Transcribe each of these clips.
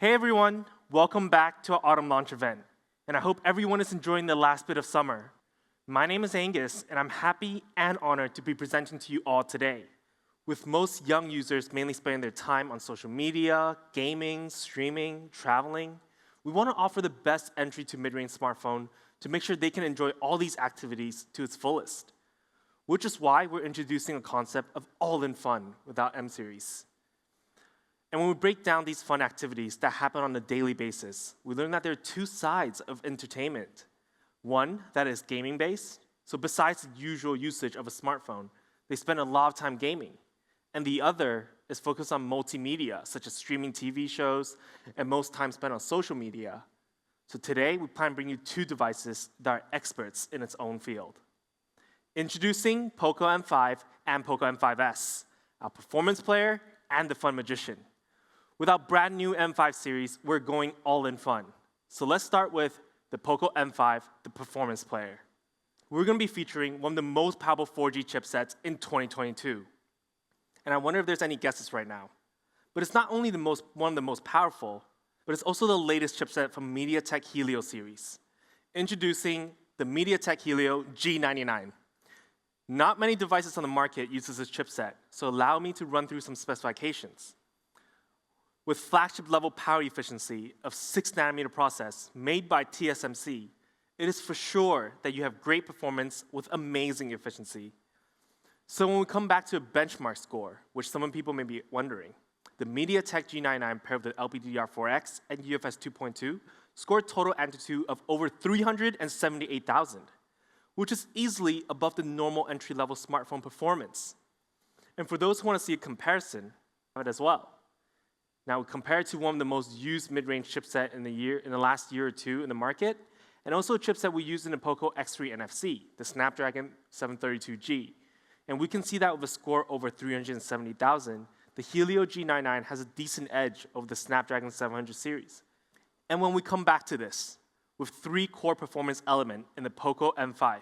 Hey everyone, welcome back to our autumn launch event, and I hope everyone is enjoying the last bit of summer. My name is Angus, and I'm happy and honored to be presenting to you all today. With most young users mainly spending their time on social media, gaming, streaming, traveling, we want to offer the best entry to mid-range smartphone to make sure they can enjoy all these activities to its fullest. Which is why we're introducing a concept of all-in fun with our M series. And when we break down these fun activities that happen on a daily basis, we learn that there are two sides of entertainment. One that is gaming-based, so besides the usual usage of a smartphone, they spend a lot of time gaming. And the other is focused on multimedia, such as streaming TV shows, and most time spent on social media. So today, we plan to bring you two devices that are experts in its own field. Introducing POCO M5 and POCO M5S, our performance player and the fun magician. With our brand new M5 series, we're going all in fun. So let's start with the POCO M5, the performance player. We're going to be featuring one of the most powerful 4G chipsets in 2022. And I wonder if there's any guesses right now. But it's not only one of the most powerful, but it's also the latest chipset from MediaTek Helio series. Introducing the MediaTek Helio G99. Not many devices on the market uses this chipset, so allow me to run through some specifications. With flagship-level power efficiency of 6nm process made by TSMC, it is for sure that you have great performance with amazing efficiency. So when we come back to a benchmark score, which some people may be wondering, the MediaTek G99 paired with LPDDR4X and UFS 2.2 scored total Antutu of over 378,000, which is easily above the normal entry-level smartphone performance. And for those who want to see a comparison of it as well, now, compared to one of the most used mid-range chipset in the last year or two in the market, and also a chipset we use in the POCO X3 NFC, the Snapdragon 732G. And we can see that with a score over 370,000, the Helio G99 has a decent edge over the Snapdragon 700 series. And when we come back to this, with three core performance elements in the POCO M5,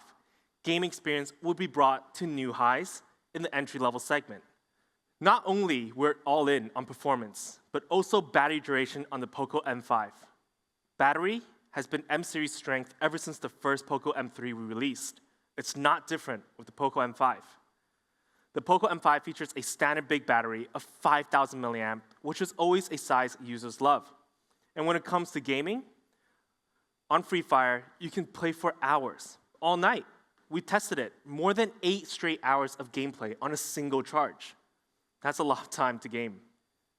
game experience will be brought to new highs in the entry-level segment. Not only we're all in on performance, but also battery duration on the POCO M5. Battery has been M-series strength ever since the first POCO M3 we released. It's not different with the POCO M5. The POCO M5 features a standard big battery of 5,000 milliamp, which is always a size users love. And when it comes to gaming, on Free Fire, you can play for hours, all night. We tested it, more than 8 straight hours of gameplay on a single charge. That's a lot of time to game.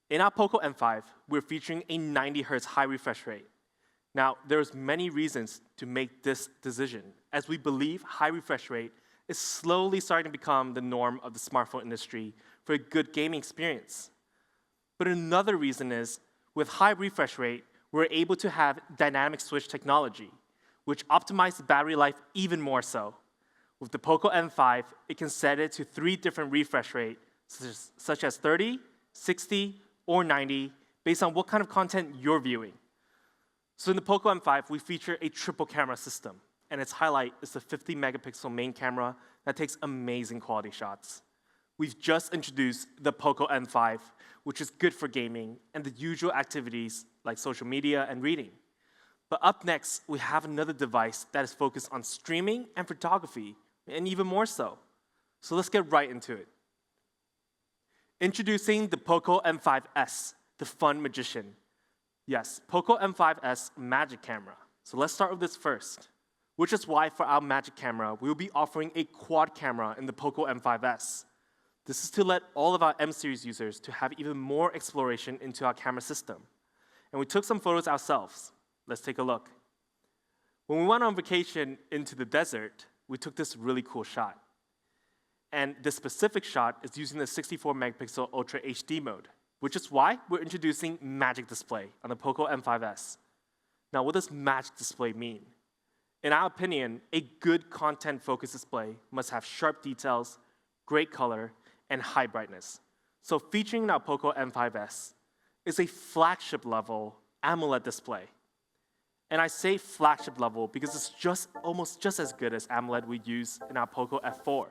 In our POCO M5, we're featuring a 90 Hz high refresh rate. Now, there's many reasons to make this decision, as we believe high refresh rate is slowly starting to become the norm of the smartphone industry for a good gaming experience. But another reason is, with high refresh rate, we're able to have dynamic switch technology, which optimizes the battery life even more so. With the POCO M5, it can set it to 3 different refresh rates, such as 30, 60, or 90, based on what kind of content you're viewing. So in the POCO M5, we feature a triple camera system, and its highlight is the 50 megapixel main camera that takes amazing quality shots. We've just introduced the POCO M5, which is good for gaming and the usual activities like social media and reading. But up next, we have another device that is focused on streaming and photography, and even more so. So let's get right into it. Introducing the POCO M5S, the fun magician. Yes, POCO M5S magic camera. So let's start with this first, which is why for our magic camera, we will be offering a quad camera in the POCO M5S. This is to let all of our M-series users to have even more exploration into our camera system. And we took some photos ourselves. Let's take a look. When we went on vacation into the desert, we took this really cool shot. And this specific shot is using the 64 megapixel Ultra HD mode, which is why we're introducing Magic Display on the POCO M5S. Now, what does Magic Display mean? In our opinion, a good content-focused display must have sharp details, great color, and high brightness. So featuring in our POCO M5S is a flagship-level AMOLED display. And I say flagship level because it's almost just as good as AMOLED we use in our POCO F4.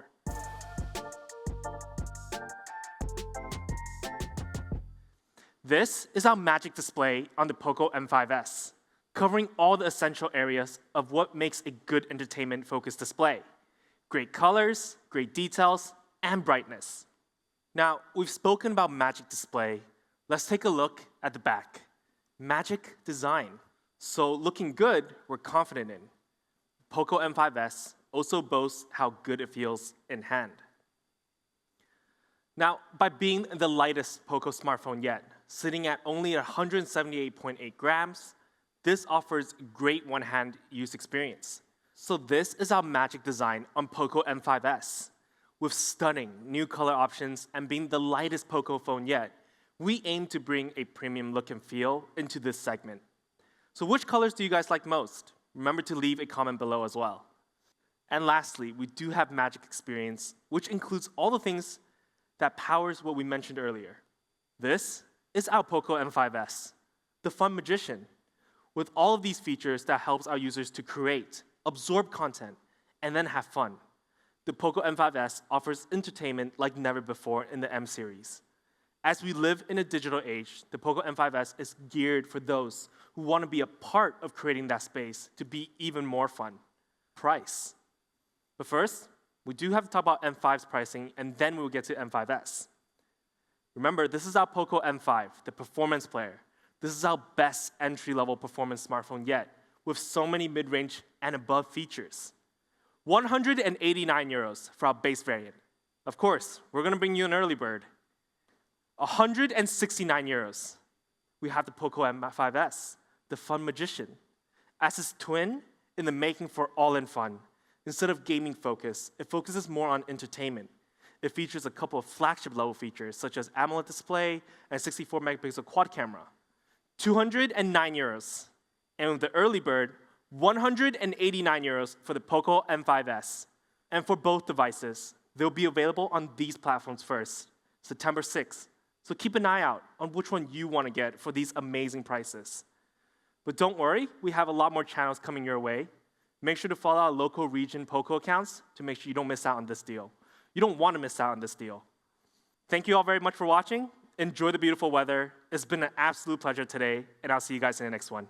This is our magic display on the POCO M5S, covering all the essential areas of what makes a good entertainment-focused display. Great colors, great details, and brightness. Now, we've spoken about magic display. Let's take a look at the back. Magic design. So looking good, we're confident in. POCO M5S also boasts how good it feels in hand. Now, by being the lightest POCO smartphone yet, sitting at only 178.8 grams, this offers great one-hand use experience. So this is our magic design on POCO M5S. With stunning new color options and being the lightest POCO phone yet, we aim to bring a premium look and feel into this segment. So which colors do you guys like most? Remember to leave a comment below as well. And lastly, we do have magic experience, which includes all the things that powers what we mentioned earlier. This is our POCO M5S, the fun magician, with all of these features that helps our users to create, absorb content, and then have fun. The POCO M5S offers entertainment like never before in the M series. As we live in a digital age, the POCO M5S is geared for those who want to be a part of creating that space to be even more fun. Price. But first, we do have to talk about M5's pricing, and then we'll get to M5S. Remember, this is our POCO M5, the performance player. This is our best entry-level performance smartphone yet, with so many mid-range and above features. 189 euros for our base variant. Of course, we're going to bring you an early bird. 169 euros. We have the POCO M5S, the fun magician. As its twin, in the making for all-in fun. Instead of gaming focus, it focuses more on entertainment. It features a couple of flagship-level features, such as AMOLED display and 64-megapixel quad camera. 209 euros. And with the early bird, 189 euros for the POCO M5S. And for both devices, they'll be available on these platforms first, September 6th. So keep an eye out on which one you want to get for these amazing prices. But don't worry, we have a lot more channels coming your way. Make sure to follow our local region POCO accounts to make sure you don't miss out on this deal. You don't want to miss out on this deal. Thank you all very much for watching. Enjoy the beautiful weather. It's been an absolute pleasure today, and I'll see you guys in the next one.